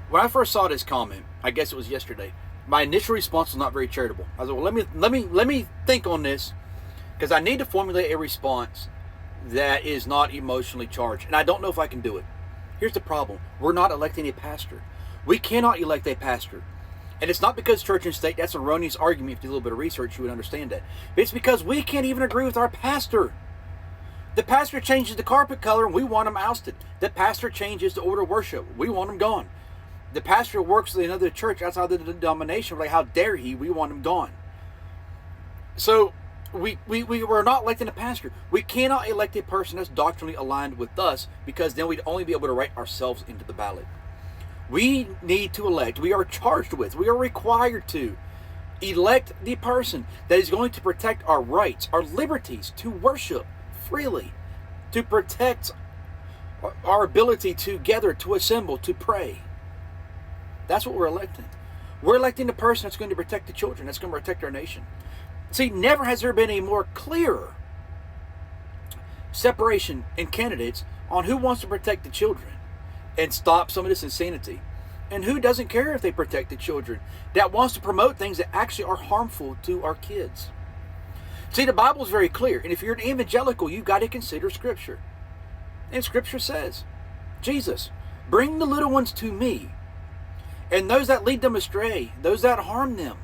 When I first saw this comment, I guess it was yesterday, my initial response was not very charitable. I was like, well, let me think on this, because I need to formulate a response that is not emotionally charged, and I don't know if I can do it. Here's the problem: we're not electing a pastor. We cannot elect a pastor. And it's not because church and state, that's an erroneous argument. If you do a little bit of research, you would understand that. But it's because we can't even agree with our pastor. The pastor changes the carpet color and we want him ousted. The pastor changes the order of worship. We want him gone. The pastor works with another church outside the denomination. We're like, how dare he? We want him gone. So we're not electing a pastor. We cannot elect a person that's doctrinally aligned with us, because then we'd only be able to write ourselves into the ballot. We need to elect, we are charged with, we are required to elect the person that is going to protect our rights, our liberties to worship freely, to protect our ability to gather, to assemble, to pray. That's what we're electing. We're electing the person that's going to protect the children, that's going to protect our nation. See, never has there been a more clear separation in candidates on who wants to protect the children and stop some of this insanity, and who doesn't care if they protect the children, that wants to promote things that actually are harmful to our kids. See, the Bible is very clear, and if you're an evangelical, you've got to consider Scripture. And Scripture says, Jesus, bring the little ones to me, and those that lead them astray, those that harm them,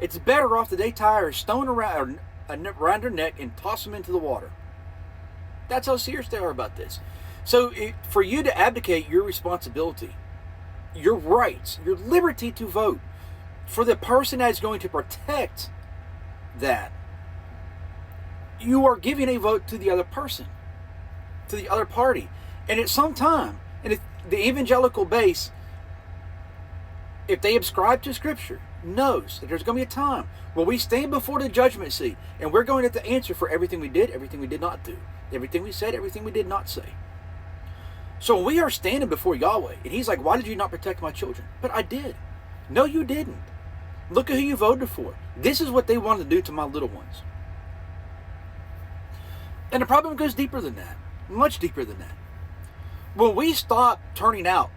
it's better off that they tie a stone around their neck and toss them into the water. That's how serious they are about this. So for you to abdicate your responsibility, your rights, your liberty to vote for the person that is going to protect that, you are giving a vote to the other person, to the other party. And at some time, and if the evangelical base, if they subscribe to Scripture, knows that there's going to be a time where we stand before the judgment seat and we're going to have to answer for everything we did, everything we did not do, everything we said, everything we did not say. So we are standing before Yahweh, and he's like, why did you not protect my children? But I did. No, you didn't. Look at who you voted for. This is what they wanted to do to my little ones. And the problem goes deeper than that, much deeper than that. When we stop turning out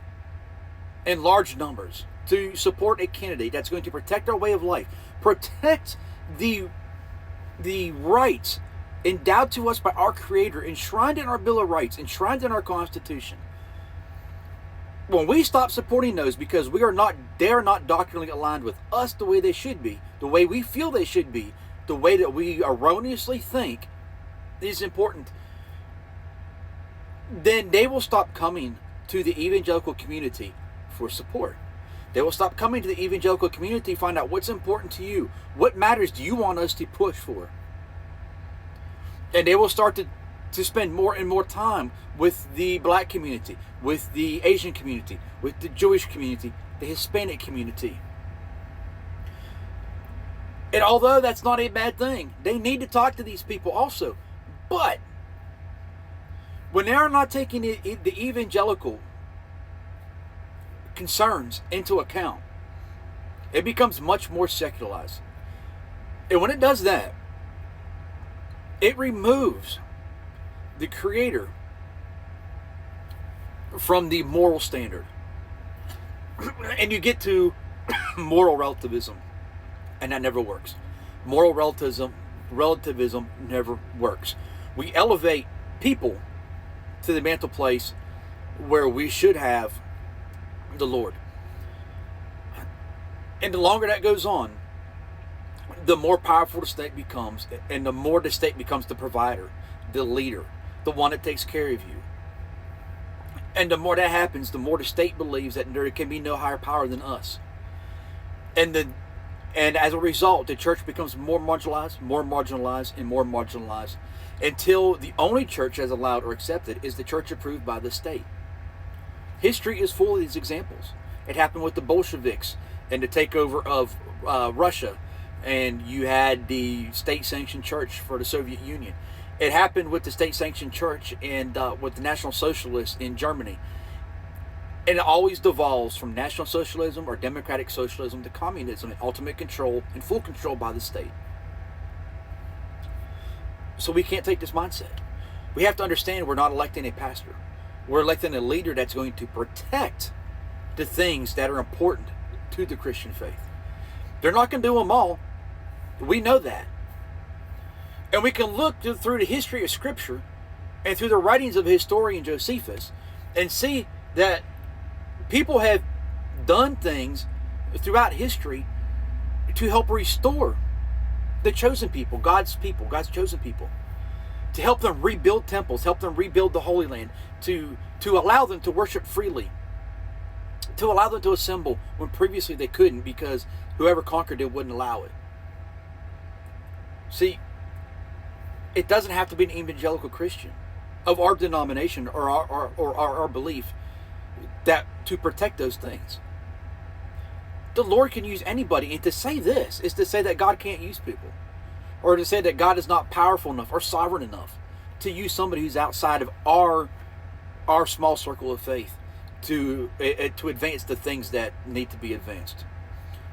in large numbers to support a candidate that's going to protect our way of life, protect the rights endowed to us by our Creator, enshrined in our Bill of Rights, enshrined in our Constitution. When we stop supporting those because they're not doctrinally aligned with us the way they should be, the way we feel they should be, the way that we erroneously think is important, then they will stop coming to the evangelical community for support. They will stop coming to the evangelical community, find out what's important to you. What matters do you want us to push for? And they will start to spend more and more time with the black community, with the Asian community, with the Jewish community, the Hispanic community. And although that's not a bad thing, they need to talk to these people also. But when they are not taking the evangelical concerns into account, it becomes much more secularized. And when it does that, it removes the Creator from the moral standard. And you get to moral relativism. And that never works. Moral relativism never works. We elevate people to the mantle place where we should have the Lord. And the longer that goes on, the more powerful the state becomes, and the more the state becomes the provider, the leader, the one that takes care of you. And the more that happens, the more the state believes that there can be no higher power than us. And as a result, the church becomes more marginalized, and more marginalized, until the only church that's allowed or accepted is the church approved by the state. History is full of these examples. It happened with the Bolsheviks and the takeover of Russia, and you had the state-sanctioned church for the Soviet Union. It happened with the state-sanctioned church and with the National Socialists in Germany. And it always devolves from National Socialism or Democratic Socialism to communism and ultimate control and full control by the state. So we can't take this mindset. We have to understand we're not electing a pastor. We're electing a leader that's going to protect to things that are important to the Christian faith. They're not going to do them all. We know that. And we can look through the history of Scripture and through the writings of historian Josephus and see that people have done things throughout history to help restore the chosen people, God's chosen people, to help them rebuild temples, help them rebuild the Holy Land, to allow them to worship freely, to allow them to assemble when previously they couldn't because whoever conquered it wouldn't allow it. See, it doesn't have to be an evangelical Christian of our denomination or our belief that to protect those things. The Lord can use anybody, and to say this is to say that God can't use people, or to say that God is not powerful enough or sovereign enough to use somebody who's outside of our small circle of faith to advance the things that need to be advanced.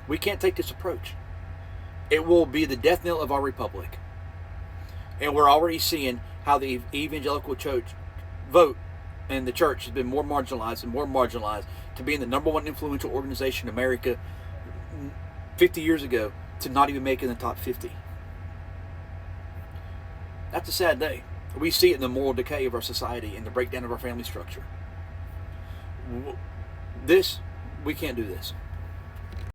We can't take this approach. It will be the death knell of our republic. And we're already seeing how the evangelical church vote and the church has been more marginalized to being the number one influential organization in America 50 years ago to not even making the top 50. That's a sad day. We see it in the moral decay of our society and the breakdown of our family structure. We can't do this.